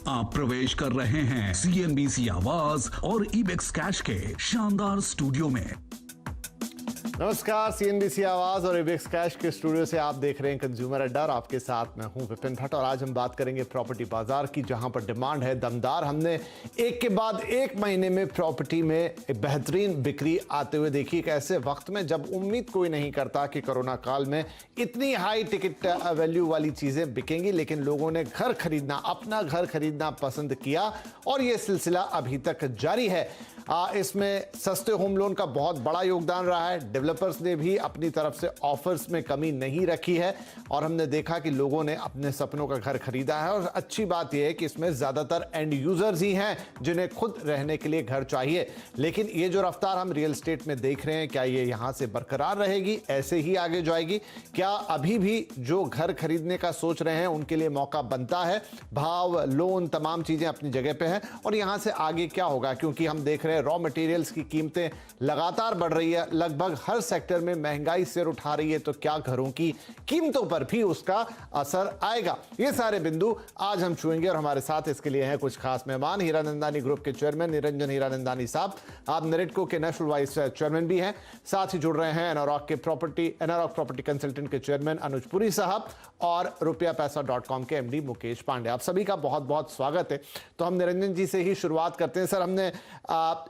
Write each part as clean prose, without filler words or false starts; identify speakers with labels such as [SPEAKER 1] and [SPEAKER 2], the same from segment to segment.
[SPEAKER 1] आप प्रवेश कर रहे हैं CNBC आवाज और इबेक्स कैश के शानदार स्टूडियो में।
[SPEAKER 2] नमस्कार, CNBC आवाज और इबेक्स कैश के स्टूडियो से आप देख रहे हैं कंज्यूमर अड्डा और आपके साथ मैं हूं विपिन भट्ट। और आज हम बात करेंगे प्रॉपर्टी बाजार की, जहां पर डिमांड है दमदार। हमने एक के बाद एक महीने में प्रॉपर्टी में एक बेहतरीन बिक्री आते हुए देखी। एक ऐसे वक्त में जब उम्मीद कोई नहीं करता कि कोरोना काल में इतनी हाई टिकट वैल्यू वाली चीजें बिकेंगी, लेकिन लोगों ने घर खरीदना, अपना घर खरीदना पसंद किया और यह सिलसिला अभी तक जारी है। इसमें सस्ते होम लोन का बहुत बड़ा योगदान रहा है। डेवलपर्स ने भी अपनी तरफ से ऑफर्स में कमी नहीं रखी है और हमने देखा कि लोगों ने अपने सपनों का घर खरीदा है। और अच्छी बात यह है कि इसमें ज्यादातर एंड यूजर्स ही हैं जिन्हें खुद रहने के लिए घर चाहिए। लेकिन ये जो रफ्तार हम रियल एस्टेट में देख रहे हैं, क्या ये यहां से बरकरार रहेगी, ऐसे ही आगे जाएगी? क्या अभी भी जो घर खरीदने का सोच रहे हैं उनके लिए मौका बनता है? भाव, लोन, तमाम चीजें अपनी जगह पे हैं और यहां से आगे क्या होगा? क्योंकि हम देख रहे हैं रॉ मटेरियल्स की कीमतें लगातार बढ़ रही है, लगभग हर सेक्टर में महंगाई सिर उठा रही है, तो क्या घरों की कीमतों पर भी उसका असर आएगा? ये सारे बिंदु आज हम छुएंगे और हमारे साथ इसके लिए हैं कुछ खास मेहमान। हीरानंदानी ग्रुप के चेयरमैन निरंजन हीरानंदानी साहब, आप नेरेटको के नेशनल वाइस चेयरमैन भी हैं। साथ ही जुड़ रहे हैं एनारॉक प्रॉपर्टी कंसल्टेंट के चेयरमैन अनुज पुरी साहब और rupiapesa.com के MD मुकेश पांडे। आप सभी का बहुत बहुत स्वागत है। तो हम निरंजन जी से ही शुरुआत करते हैं। सर, हमने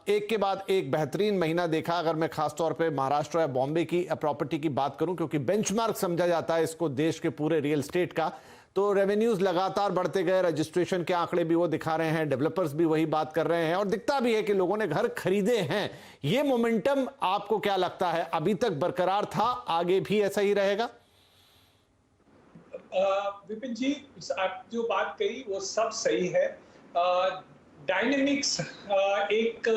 [SPEAKER 2] एक के बाद एक बेहतरीन महीना देखा। अगर मैं खासतौर पे महाराष्ट्र या बॉम्बे की प्रॉपर्टी की बात करूं, क्योंकि बेंचमार्क समझा जाता है इसको देश के पूरे रियल एस्टेट का, तो रेवेन्यूज लगातार बढ़ते गए। रजिस्ट्रेशन के आंकड़े भी वो दिखा रहे हैं, डेवलपर्स भी वही बात कर रहे हैं और दिखता भी है कि लोगों ने घर खरीदे हैं। ये मोमेंटम आपको क्या लगता है, अभी तक बरकरार था, आगे भी ऐसा ही रहेगा?
[SPEAKER 3] विपिन जी, आप जो बात कही वो सब सही है। डायनेमिक्स एक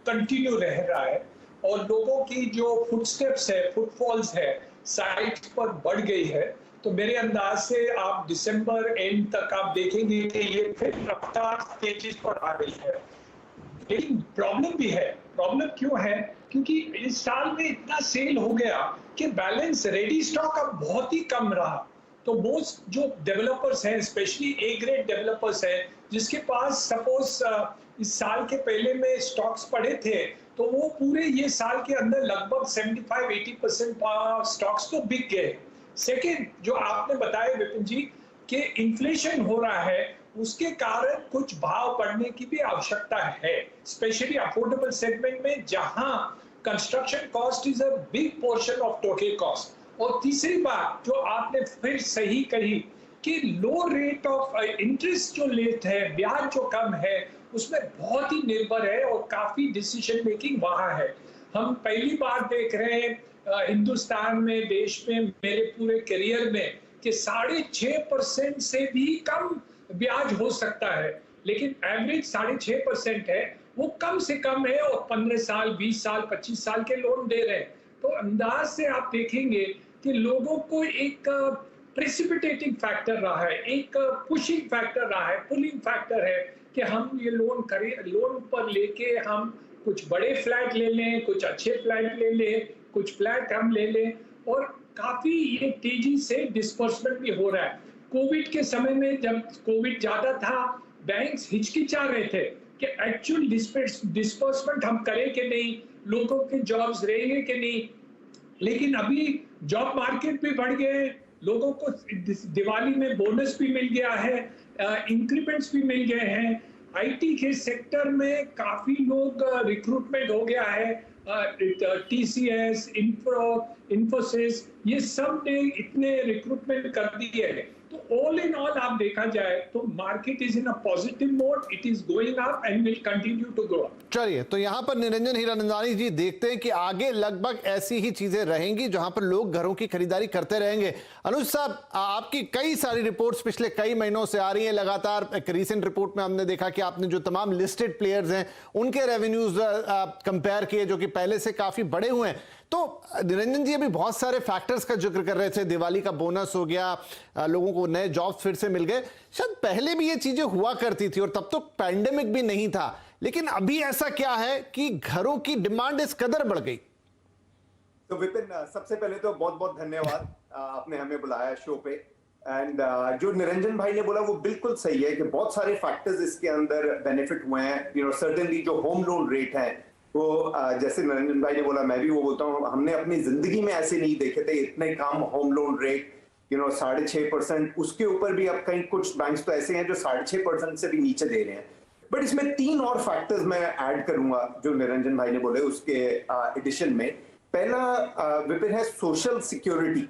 [SPEAKER 3] कंटिन्यू रह रहा है और लोगों की जो फुटस्टेप्स है, फुटफॉल्स है, साइट पर बढ़ गई है। तो मेरे अंदाज से आप दिसंबर एंड तक आप देखेंगे कि ये फिर रफ्तार स्टेजेस पर आ रही है। लेकिन प्रॉब्लम भी है। प्रॉब्लम क्यों है? क्योंकि इस साल में इतना सेल हो गया कि बैलेंस रेडी स्टॉक अब बहुत ही कम रहा। तो वो जो डेवलपर्स हैं, स्पेशली ए ग्रेड डेवलपर्स हैं, जिसके पास सपोज इस साल के पहले में स्टॉक्स पड़े थे, तो वो पूरे ये साल के अंदर लगभग 75-80% स्टॉक्स तो बिक गए। सेकेंड, जो आपने बताया विपिन जी कि इन्फ्लेशन हो रहा है, उसके कारण कुछ भाव बढ़ने की भी आवश्यकता है, स्पेशली अफोर्डेबल सेगमेंट में, जहां construction cost is a big portion of total cost. और तीसरी बात जो आपने फिर सही कही कि लो रेट ऑफ इंटरेस्ट जो लेट है, ब्याज जो कम है, उसमें बहुत ही निर्भर है और काफी डिसीजन मेकिंग वहां है। हम पहली बार देख रहे हैं हिंदुस्तान में, देश में, मेरे पूरे करियर में, कि 6.5% से भी कम ब्याज हो सकता है, लेकिन एवरेज 6.5% है। वो कम से कम है और 15 साल, 20 साल, 25 साल के लोन दे रहे हैं। तो अंदाज से आप देखेंगे कि लोगों को एक प्रेसिपिटेटिंग फैक्टर रहा है, एक पुशिंग फैक्टर रहा है, पुलिंग फैक्टर है कि हम ये लोन पर लेके हम कुछ बड़े फ्लैट ले लें, कुछ अच्छे फ्लैट ले लें, कुछ फ्लैट हम ले लें। और काफी ये तेजी से डिस्पर्समेंट भी हो रहा है। कोविड के समय में, जब कोविड ज्यादा था, बैंक्स हिचकिचा रहे थे कि एक्चुअल डिस्पर्समेंट हम करें कि नहीं, लोगों के जॉब्स रहेंगे कि नहीं। लेकिन अभी जॉब मार्केट भी बढ़ गए, लोगों को दिवाली में बोनस भी मिल गया है, इंक्रीमेंट्स भी मिल गए हैं। आईटी के सेक्टर में काफी लोग रिक्रूटमेंट हो गया है, TCS, इन्फोसिस, ये सब ने इतने रिक्रूटमेंट कर दिए हैं। तो ऑल इन ऑल आप देखा जाए तो market is in a positive mode, it is going up and will continue to grow.
[SPEAKER 2] चलिए, तो यहां पर निरंजन हीरानंदानी जी, देखते हैं कि आगे लगभग ऐसी ही चीजें रहेंगी जहां पर लोग घरों की खरीदारी करते रहेंगे। अनुज साहब, आपकी कई सारी रिपोर्ट्स पिछले कई महीनों से आ रही हैं लगातार। एक रीसेंट रिपोर्ट में हमने देखा कि आपने जो तमाम लिस्टेड प्लेयर्स हैं उनके रेवेन्यूज कंपेयर किए, जो कि पहले से काफी बड़े हुए हैं। तो निरंजन जी अभी बहुत सारे फैक्टर्स का जिक्र कर रहे थे, दिवाली का बोनस हो गया, लोगों को नए जॉब फिर से मिल गए। शायद पहले भी ये चीजें हुआ करती थी और तब तो पैंडेमिक भी नहीं था, लेकिन अभी ऐसा क्या है कि घरों की डिमांड इस कदर बढ़ गई?
[SPEAKER 4] तो विपिन, सबसे पहले तो बहुत बहुत धन्यवाद, आपने हमें बुलाया शो पे। एंड जो निरंजन भाई ने बोला वो बिल्कुल सही है कि बहुत सारे फैक्टर्स इसके अंदर बेनिफिट हुए हैं। सर्टेनली जो होम लोन रेट है वो जैसे निरंजन भाई ने बोला, मैं भी वो बोलता हूँ, हमने अपनी जिंदगी में ऐसे नहीं देखे थे इतने कम होम लोन रेट। 6.5%, उसके ऊपर भी अब कहीं कुछ बैंक्स तो ऐसे हैं जो 6.5% से भी नीचे दे रहे हैं। बट इसमें 3 और फैक्टर्स मैं ऐड करूंगा जो निरंजन भाई ने बोले उसके एडिशन में। पहला विपिन है सोशल सिक्योरिटी।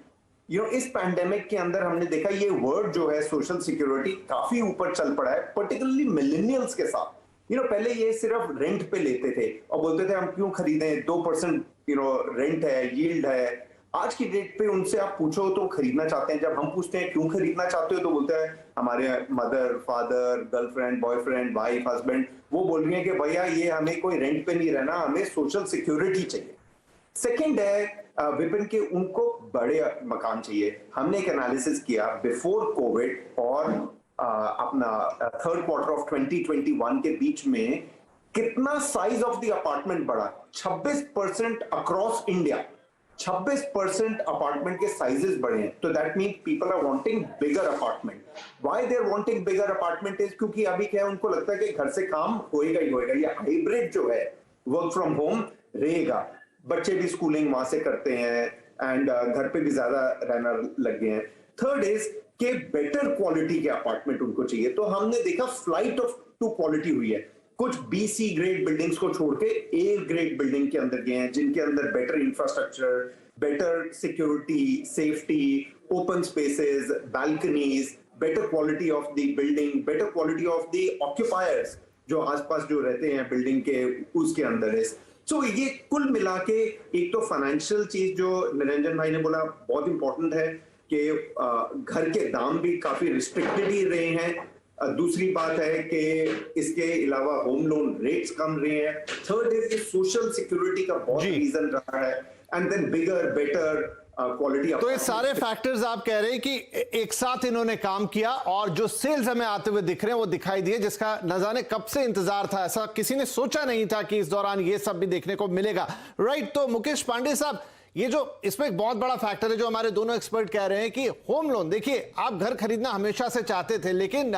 [SPEAKER 4] इस पैंडेमिक के अंदर हमने देखा ये वर्ड जो है सोशल सिक्योरिटी काफी ऊपर चल पड़ा है, पर्टिकुलरली मिलेनियल्स के साथ। पहले ये सिर्फ रेंट पे लेते थे और बोलते थे हम क्यों खरीदें, 2% रेंट है, यील्ड है। आज की डेट पे उनसे आप पूछो तो खरीदना चाहते हैं। जब हम पूछते हैं क्यों खरीदना चाहते हो तो बोलते हैं हमारे mother, father, girlfriend, boyfriend, wife, husband, वो बोल रही है कि भैया ये हमें कोई रेंट पे नहीं रहना, हमें सोशल सिक्योरिटी चाहिए। सेकंड है विपिन के उनको बड़े मकान चाहिए। हमने एक एनालिसिस किया बिफोर कोविड और अपना थर्ड क्वार्टर ऑफ 2021 के बीच में कितना साइज ऑफ द अपार्टमेंट बढ़ा। 26% अक्रॉस इंडिया 26% अपार्टमेंट के साइजेस बढ़े हैं। तो that mean people are wanting bigger apartment. Why they are wanting bigger apartment is क्योंकि अभी क्या है, उनको लगता है कि घर से काम होएगा ही होएगा। ये हाइब्रिड जो है वर्क फ्रॉम होम रहेगा, बच्चे भी स्कूलिंग वहां से करते हैं एंड घर पे भी ज्यादा रहना लग गए हैं। थर्ड इज के बेटर क्वालिटी के अपार्टमेंट उनको चाहिए। तो हमने देखा फ्लाइट ऑफ टू क्वालिटी हुई है। कुछ BC ग्रेड बिल्डिंग्स को छोड़ के A ग्रेड बिल्डिंग के अंदर गए हैं जिनके अंदर better infrastructure, better security, safety, open spaces, balconies, better quality of the building, better quality of the occupiers जो आसपास जो रहते हैं बिल्डिंग के उसके अंदर है। सो ये कुल मिला के एक तो फाइनेंशियल चीज जो निरंजन भाई ने बोला बहुत इंपॉर्टेंट है कि घर के दाम भी काफी रिस्ट्रिक्टेड ही रहे हैं। दूसरी बात है कि इसके अलावा होम लोन रेट्स कम रहे हैं। थर्ड इज सोशल सिक्योरिटी का बहुत रीजन रहा है and then bigger better quality.
[SPEAKER 2] तो ये सारे फैक्टर्स आप कह रहे हैं कि एक साथ इन्होंने काम किया और जो सेल्स हमें आते हुए दिख रहे हैं वो दिखाई दिए, जिसका न जाने कब से इंतजार था। ऐसा किसी ने सोचा नहीं था कि इस दौरान ये सब भी देखने को मिलेगा। राइट, तो मुकेश पांडे साहब, ये जो इसमें एक बहुत बड़ा फैक्टर है जो हमारे दोनों एक्सपर्ट कह रहे हैं कि होम लोन, देखिए आप घर खरीदना हमेशा से चाहते थे लेकिन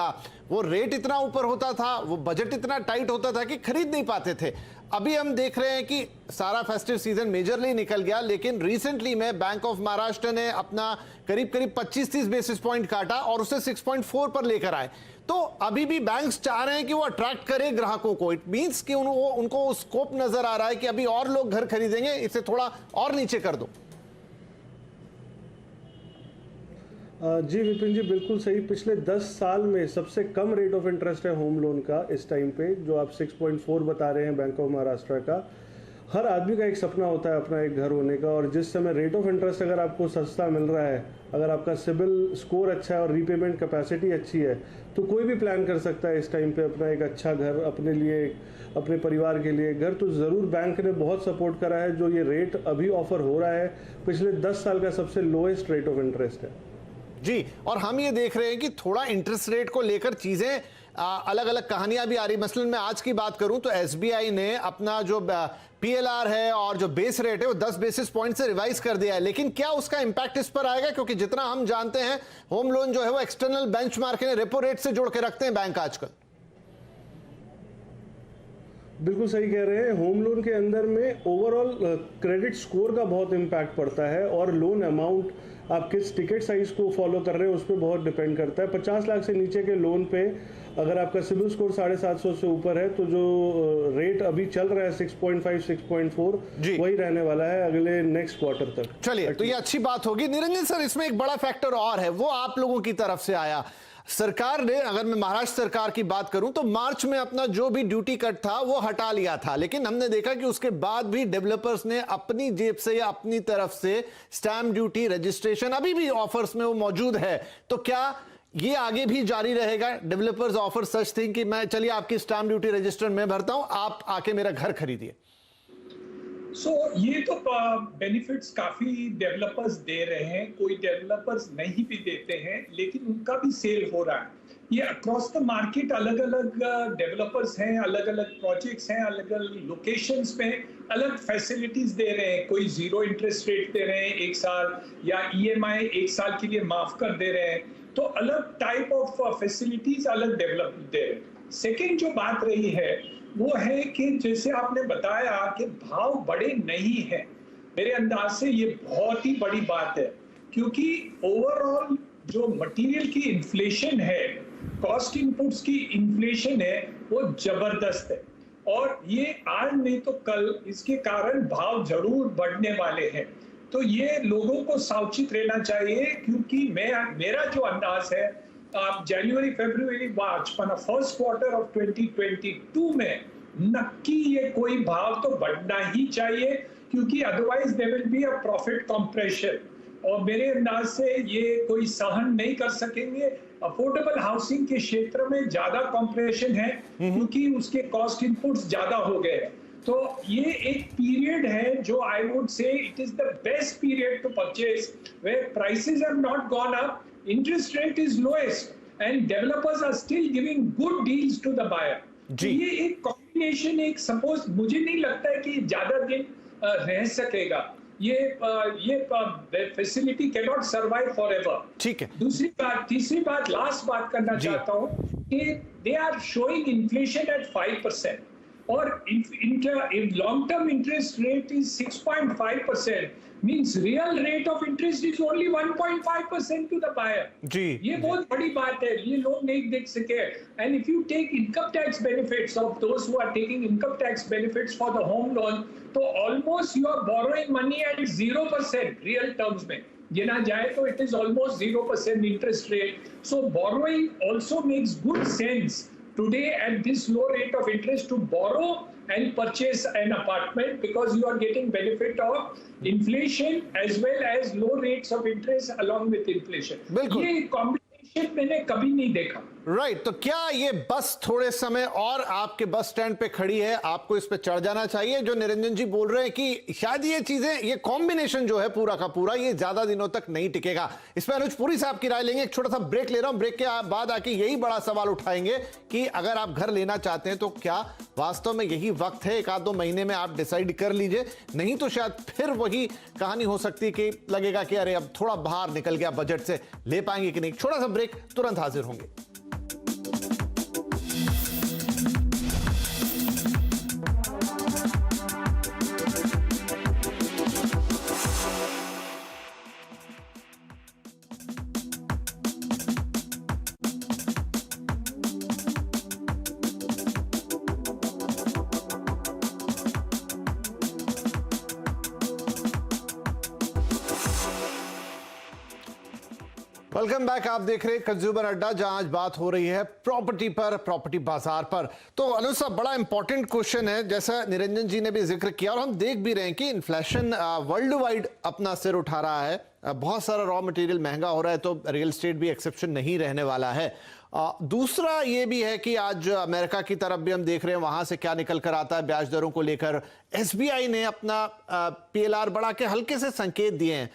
[SPEAKER 2] वो रेट इतना ऊपर होता था, वो बजट इतना टाइट होता था कि खरीद नहीं पाते थे। अभी हम देख रहे हैं कि सारा फेस्टिव सीजन मेजरली निकल गया, लेकिन रिसेंटली में बैंक ऑफ महाराष्ट्र ने अपना करीब 25-30 बेसिस पॉइंट काटा और उसे 6.4 पर लेकर आए। तो अभी भी बैंक्स चाह रहे हैं कि वो अट्रैक्ट करें ग्राहकों को। इट मींस कि उनको स्कोप नजर आ रहा है कि अभी और लोग घर खरीदेंगे, इसे थोड़ा और नीचे कर दो।
[SPEAKER 5] जी विपिन जी, बिल्कुल सही। पिछले 10 साल में सबसे कम रेट ऑफ इंटरेस्ट है होम लोन का इस टाइम पे, जो आप 6.4 बता रहे हैं बैंक ऑफ महाराष्ट्र का। हर आदमी का एक सपना होता है अपना एक घर होने का, और जिस समय रेट ऑफ इंटरेस्ट अगर आपको सस्ता मिल रहा है, अगर आपका सिबिल स्कोर अच्छा है और रीपेमेंट कैपेसिटी अच्छी है, तो कोई भी प्लान कर सकता है इस टाइम पे अपना एक अच्छा घर अपने लिए, अपने परिवार के लिए घर। तो ज़रूर बैंक ने बहुत सपोर्ट करा है। जो ये रेट अभी ऑफर हो रहा है पिछले 10 साल का सबसे लोएस्ट रेट ऑफ इंटरेस्ट है
[SPEAKER 2] जी। और हम ये देख रहे हैं कि थोड़ा इंटरेस्ट रेट को लेकर चीजें अलग अलग कहानियां भी आ रही। मसलन मैं आज की बात करूं तो SBI ने अपना जो PLR है और जो बेस रेट है वो 10 बेसिस पॉइंट से रिवाइज कर दिया है। लेकिन क्या उसका इंपैक्ट इस पर आएगा? क्योंकि जितना हम जानते हैं होम लोन जो है वो एक्सटर्नल बेंचमार्क ने रेपो रेट से जोड़ के रखते हैं बैंक आजकल।
[SPEAKER 5] बिल्कुल सही कह रहे हैं। होम लोन के अंदर में ओवरऑल क्रेडिट स्कोर का बहुत इम्पैक्ट पड़ता है, और लोन अमाउंट आप किस टिकट साइज को फॉलो कर रहे हैं उस पर बहुत डिपेंड करता है। 50 लाख से नीचे के लोन पे अगर आपका सिबिल स्कोर 750 से ऊपर है तो जो रेट अभी चल रहा है 6.5 6.4 वही रहने वाला है अगले नेक्स्ट क्वार्टर तक।
[SPEAKER 2] चलिए, तो ये अच्छी बात होगी। निरंजन सर, इसमें एक बड़ा फैक्टर और है, वो आप लोगों की तरफ से आया। सरकार ने, अगर मैं महाराष्ट्र सरकार की बात करूं तो मार्च में अपना जो भी ड्यूटी कट था वो हटा लिया था, लेकिन हमने देखा कि उसके बाद भी डेवलपर्स ने अपनी जेब से या अपनी तरफ से स्टैंप ड्यूटी रजिस्ट्रेशन अभी भी ऑफर्स में वो मौजूद है। तो क्या ये आगे भी जारी रहेगा? डेवलपर्स ऑफर सच थिंग कि मैं, चलिए आपकी स्टैंप ड्यूटी रजिस्टर मैं भरता हूं, आप आके मेरा घर खरीदिए।
[SPEAKER 3] ये तो बेनिफिट्स काफी डेवलपर्स दे रहे हैं, कोई डेवलपर्स नहीं भी देते हैं, लेकिन उनका भी सेल हो रहा है। ये अक्रॉस द मार्केट अलग अलग डेवलपर्स हैं, अलग अलग प्रोजेक्ट्स हैं, अलग अलग लोकेशंस पे अलग फैसिलिटीज दे रहे हैं। कोई 0 इंटरेस्ट रेट दे रहे हैं 1 साल, या EMI 1 साल के लिए माफ कर दे रहे हैं। तो अलग टाइप ऑफ फैसिलिटीज अलग डेवलप दे रहे। सेकेंड जो बात रही है वो है कि जैसे आपने बताया कि भाव बड़े नहीं है, मेरे अंदाज से ये बहुत ही बड़ी बात है, क्योंकि ओवरऑल जो मटेरियल की इन्फ्लेशन है, कॉस्ट इनपुट्स की इन्फ्लेशन है, वो जबरदस्त है और ये आज नहीं तो कल इसके कारण भाव जरूर बढ़ने वाले हैं। तो ये लोगों को सावचेत रहना चाहिए, क्योंकि मेरा जो अंदाज है आप जनवरी फरवरी मार्च फर्स्ट क्वार्टर ऑफ 2022 में नक्की ये कोई भाव तो बढ़ना ही चाहिए, क्योंकि otherwise there will be a profit compression और मेरे अंदाज से ये कोई सहन नहीं कर सकेंगे। अफोर्डेबल हाउसिंग के क्षेत्र में ज्यादा कंप्रेशन है क्योंकि उसके कॉस्ट इनपुट्स ज्यादा हो गए हैं। तो ये एक पीरियड है जो I would say it is the best period to purchase where prices have not gone up, interest rate is lowest and developers are still giving good deals to the buyer. ये एक combination, एक suppose मुझे नहीं लगता है कि ज्यादा दिन रह सकेगा, ये facility can not survive forever.
[SPEAKER 2] ठीक है।
[SPEAKER 3] तीसरी बात लास्ट बात करना चाहता हूँ कि they are showing inflation at 5% और long term interest rate is 6.5%, means real rate of interest is only 1.5% to the buyer.
[SPEAKER 2] जी,
[SPEAKER 3] ये बहुत बड़ी बात है, ये लोग नहीं देख सके। And if you take income tax benefits of those who are taking income tax benefits for the home loan, तो almost you are borrowing money at 0% real terms में गिना जाए तो it is almost 0% interest rate. So borrowing also makes good sense today at this low rate of interest to borrow and purchase an apartment, because you are getting benefit of inflation as well as low rates of interest along with inflation. ये combination मैंने कभी नहीं देखा।
[SPEAKER 2] Right तो क्या ये बस थोड़े समय और आपके बस स्टैंड पे खड़ी है, आपको इस पे चढ़ जाना चाहिए? जो निरंजन जी बोल रहे हैं कि शायद ये चीजें, ये कॉम्बिनेशन जो है पूरा का पूरा, ये ज्यादा दिनों तक नहीं टिकेगा। इस पर अनुज पुरी साहब की राय लेंगे। एक छोटा सा ब्रेक ले रहा हूं, ब्रेक के बाद आके यही बड़ा सवाल उठाएंगे कि अगर आप घर लेना चाहते हैं तो क्या वास्तव में यही वक्त है? एक आध दो महीने में आप डिसाइड कर लीजिए, नहीं तो शायद फिर वही कहानी हो सकती है कि लगेगा कि अरे अब थोड़ा बाहर निकल गया बजट से, ले पाएंगे कि नहीं। छोटा सा ब्रेक, तुरंत हाजिर होंगे। Welcome back. आप देख रहे हैं कंज्यूमर अड्डा, जहां आज बात हो रही है प्रॉपर्टी पर, प्रॉपर्टी बाजार पर। तो अनुज साहब, बड़ा इंपॉर्टेंट क्वेश्चन है, जैसा निरंजन जी ने भी जिक्र किया और हम देख भी रहे हैं कि इन्फ्लेशन वर्ल्ड वाइड अपना सिर उठा रहा है, बहुत सारा रॉ मटेरियल महंगा हो रहा है, तो रियल एस्टेट भी एक्सेप्शन नहीं रहने वाला है। दूसरा ये भी है कि आज अमेरिका की तरफ भी हम देख रहे हैं, वहां से क्या निकल कर आता है ब्याज दरों को लेकर। एसबीआई ने अपना पीएलआर बढ़ा के हल्के से संकेत दिए हैं।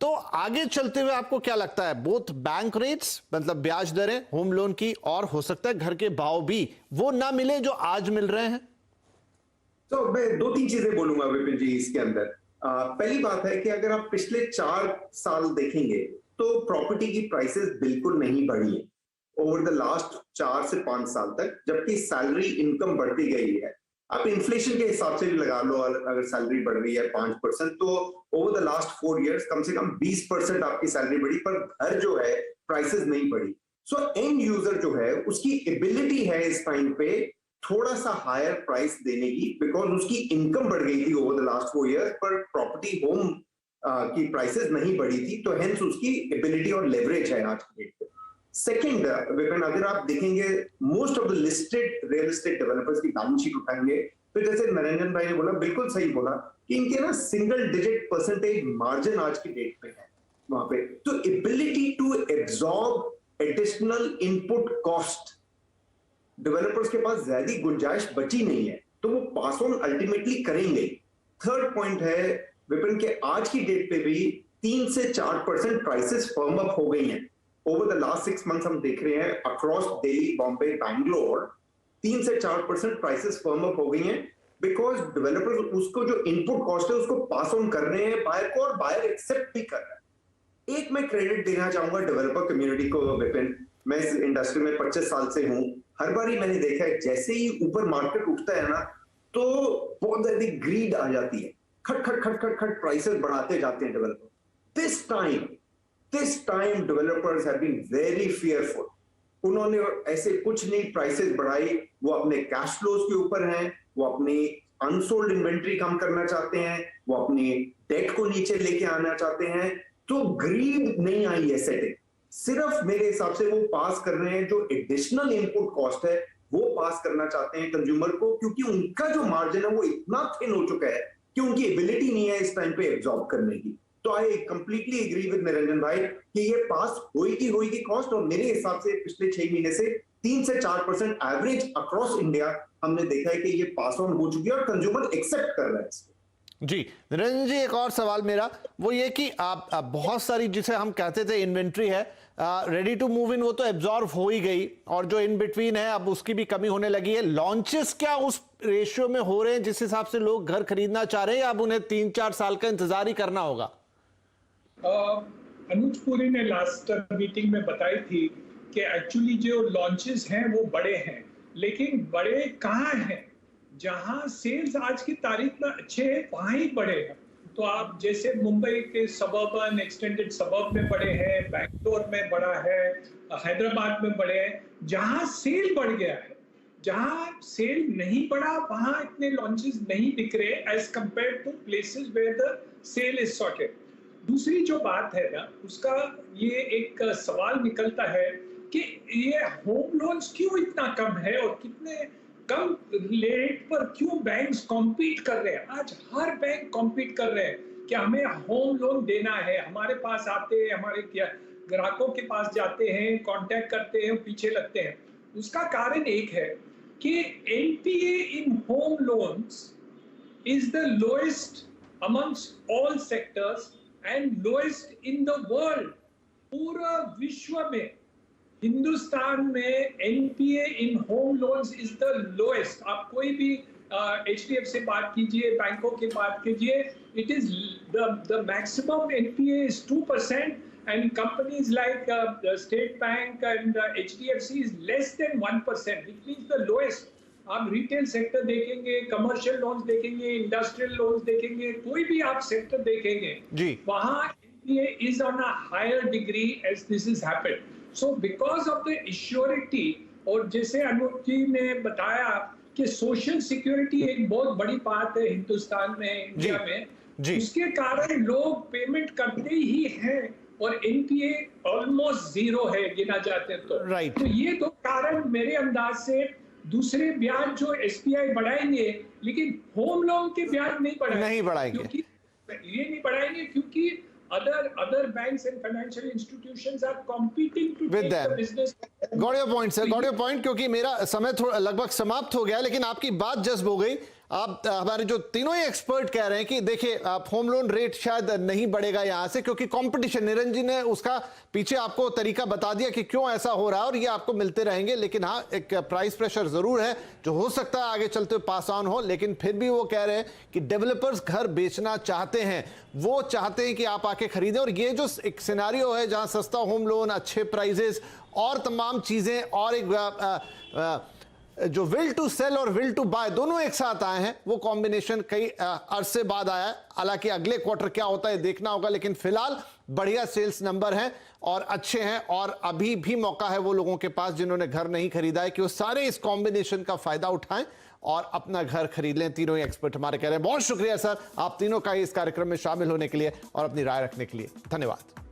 [SPEAKER 2] तो आगे चलते हुए आपको क्या लगता है, बोथ बैंक रेट्स मतलब ब्याज दरें होम लोन की, और हो सकता है घर के भाव भी वो ना मिले जो आज मिल रहे हैं?
[SPEAKER 4] तो मैं दो तीन चीजें बोलूंगा विपिन जी इसके अंदर। पहली बात है कि अगर आप पिछले 4 साल देखेंगे तो प्रॉपर्टी की प्राइसेस बिल्कुल नहीं बढ़ी है ओवर द लास्ट 4 से 5 साल तक, जबकि सैलरी इनकम बढ़ती गई है। आप इन्फ्लेशन के हिसाब से भी लगा लो, अगर सैलरी बढ़ रही है 5%, तो ओवर द लास्ट 4 इयर्स कम से कम 20% आपकी सैलरी बढ़ी, पर घर जो है प्राइसेस नहीं बढ़ी। सो एंड यूजर जो है उसकी एबिलिटी है इस टाइम पे थोड़ा सा हायर प्राइस देने की, बिकॉज उसकी इनकम बढ़ गई थी ओवर द लास्ट 4 इयर्स, पर प्रॉपर्टी होम की प्राइसेस नहीं बढ़ी थी, तो हेंस उसकी एबिलिटी और लेवरेज है आज की डेट पे। सेकेंड विपिन, अगर आप देखेंगे most of the listed real estate developers की बैलेंस शीट उठाएंगे तो जैसे निरंजन भाई ने बोला, बिल्कुल सही बोला कि इनके ना सिंगल डिजिट परसेंटेज मार्जिन आज की डेट पे है वहां पे। तो ability to absorb additional input cost developers के पास ज्यादा गुंजाइश बची नहीं है, तो वो पास ऑन अल्टीमेटली करेंगे। थर्ड पॉइंट है विपिन के आज की डेट पे भी 3 से 4% प्राइसेस फर्म अप हो गई हैं। ओवर द लास्ट 6 मंथ्स हम देख रहे हैं अक्रॉस दिल्ली, बॉम्बे, बैंगलोर 3 से 4% प्राइसेस फर्म अप हो गई हैं, बिकॉज डेवलपर्स उसको जो इनपुट कॉस्ट है उसको पास ऑन कर रहे हैं बायर को, और बायर एक्सेप्ट भी कर रहा है। एक मैं क्रेडिट देना चाहूंगा डेवलपर कम्युनिटी को विपिन। मैं इस इंडस्ट्री में 25 साल से हूं। हर बार ही मैंने देखा है जैसे ही ऊपर मार्केट उठता है ना तो बहुत ज्यादा ग्रीड आ जाती है, खट खट खट खट खट प्राइसेस बढ़ाते जाते हैं developer. This time developers have been very fearful. उन्होंने ऐसे कुछ नहीं प्राइसेस बढ़ाई, वो अपने कैश फ्लोज के ऊपर हैं, वो अपनी अनसोल्ड इन्वेंट्री कम करना चाहते हैं, वो अपनी डेट को नीचे लेके आना चाहते हैं। तो ग्रीड नहीं आई है सेटिंग, सिर्फ मेरे हिसाब से वो पास कर रहे हैं जो एडिशनल इनपुट कॉस्ट है वो पास करना चाहते हैं कंज्यूमर को, क्योंकि उनका जो मार्जिन है वो इतना थिन हो चुका है कि उनकी एबिलिटी नहीं है इस टाइम पे एब्जॉर्ब करने की। तो I completely agree with Niranjan भाई कि ये पास होगी कॉस्ट। और मेरे हिसाब से पिछले 6 महीने से 3 से 4% एवरेज अक्रॉस इंडिया हमने देखा है कि ये पास ऑन हो चुकी है और कंज्यूमर एक्सेप्ट कर रहा है इसको।
[SPEAKER 2] जी निरंजन जी, एक और सवाल मेरा वो ये कि आप बहुत सारी जिसे हम कहते थे इन्वेंट्री है रेडी टू मूव इन, वो तो एब्जॉर्ब हो ही गई, और जो इन बिटवीन है अब उसकी भी कमी होने लगी है। लॉन्चेस क्या उस रेशियो में हो रहे हैं जिस हिसाब से लोग घर खरीदना चाह रहे हैं, या अब उन्हें 3-4 साल का इंतजार ही करना होगा?
[SPEAKER 3] अनुज पुरी ने लास्ट मीटिंग में बताई थी कि एक्चुअली जो लॉन्चेस हैं वो बड़े हैं, लेकिन बड़े कहाँ हैं? जहां सेल्स आज की तारीख में अच्छे हैं वहां ही बड़े हैं। तो आप जैसे मुंबई के सबर्बन एक्सटेंडेड सबर्ब में बड़े हैं, बैंगलोर में बड़ा है, हैदराबाद में बड़े हैं। जहां सेल बढ़ गया है, जहां सेल नहीं बढ़ा वहां इतने लॉन्चेस नहीं दिख रहे as compare to places where the sale is sorted. दूसरी जो बात है ना, उसका ये एक सवाल निकलता है कि ये होम लोन्स क्यों इतना कम है और कितने कम रेट पर क्यों बैंक्स कॉम्पीट कर रहे हैं। आज हर बैंक कॉम्पीट कर रहे हैं कि हमें होम लोन देना है। हमारे पास आते हैं, हमारे ग्राहकों के पास जाते हैं, कांटेक्ट करते हैं, पीछे लगते हैं। उसका कारण एक है कि NPA in home loans is the lowest amongst all sectors and lowest in the world. पूरा विश्व में हिंदुस्तान में NPA in home loans is the lowest. आप कोई भी एचडीएफ से बात कीजिए, बैंकों की बात कीजिए, it is the maximum NPA is 2% and companies like state bank and HDFC is less than 1%, which means the lowest. आप रिटेल सेक्टर देखेंगे, कमर्शियल लोन्स देखेंगे, इंडस्ट्रियल लोन्स देखेंगे, कोई भी आप सेक्टर देखेंगे
[SPEAKER 2] जी,
[SPEAKER 3] वहां NPA is on a higher degree as this is happened. So because of the assurity, और जैसे अनुज जी ने बताया कि सोशल सिक्योरिटी एक बहुत बड़ी बात है हिंदुस्तान में, इंडिया में, उसके कारण लोग पेमेंट करते ही हैं और एनपीए ऑलमोस्ट 0 है गिना जाते तो।
[SPEAKER 2] राइट।
[SPEAKER 3] तो ये दो कारण मेरे अंदाज से, दूसरे ब्याज जो एसबीआई बढ़ाएंगे लेकिन होम लोन के ब्याज नहीं बढ़ाएंगे, क्योंकि ये नहीं बढ़ाएंगे क्योंकि other banks and financial institutions are competing to
[SPEAKER 2] with
[SPEAKER 3] take
[SPEAKER 2] them.
[SPEAKER 3] the business.
[SPEAKER 2] Got your point, sir. Got your point. क्योंकि मेरा समय थोड़ा लगभग समाप्त हो गया, लेकिन आपकी बात जज्ब हो गई। आप हमारे जो तीनों ही एक्सपर्ट कह रहे हैं कि देखिए आप होम लोन रेट शायद नहीं बढ़ेगा यहां से, क्योंकि कंपटीशन, निरंजन ने उसका पीछे आपको तरीका बता दिया कि क्यों ऐसा हो रहा है, और ये आपको मिलते रहेंगे। लेकिन हाँ, एक प्राइस प्रेशर जरूर है जो हो सकता है आगे चलते हुए पास ऑन हो। लेकिन फिर भी वो कह रहे हैं कि डेवलपर्स घर बेचना चाहते हैं, वो चाहते हैं कि आप आके खरीदें। और ये जो एक सिनेरियो है जहां सस्ता होम लोन, अच्छे प्राइजेस और तमाम चीजें, और एक जो विल टू सेल और विल टू बाय दोनों एक साथ आए हैं, वो कॉम्बिनेशन कई अरसे बाद आया है। हालांकि अगले क्वार्टर क्या होता है देखना होगा, लेकिन फिलहाल बढ़िया सेल्स नंबर हैं और अच्छे हैं। और अभी भी मौका है वो लोगों के पास जिन्होंने घर नहीं खरीदा है कि वो सारे इस कॉम्बिनेशन का फायदा उठाएं और अपना घर खरीद लें। तीनों ही एक्सपर्ट हमारे कह रहे हैं। बहुत शुक्रिया सर आप तीनों का इस कार्यक्रम में शामिल होने के लिए और अपनी राय रखने के लिए। धन्यवाद।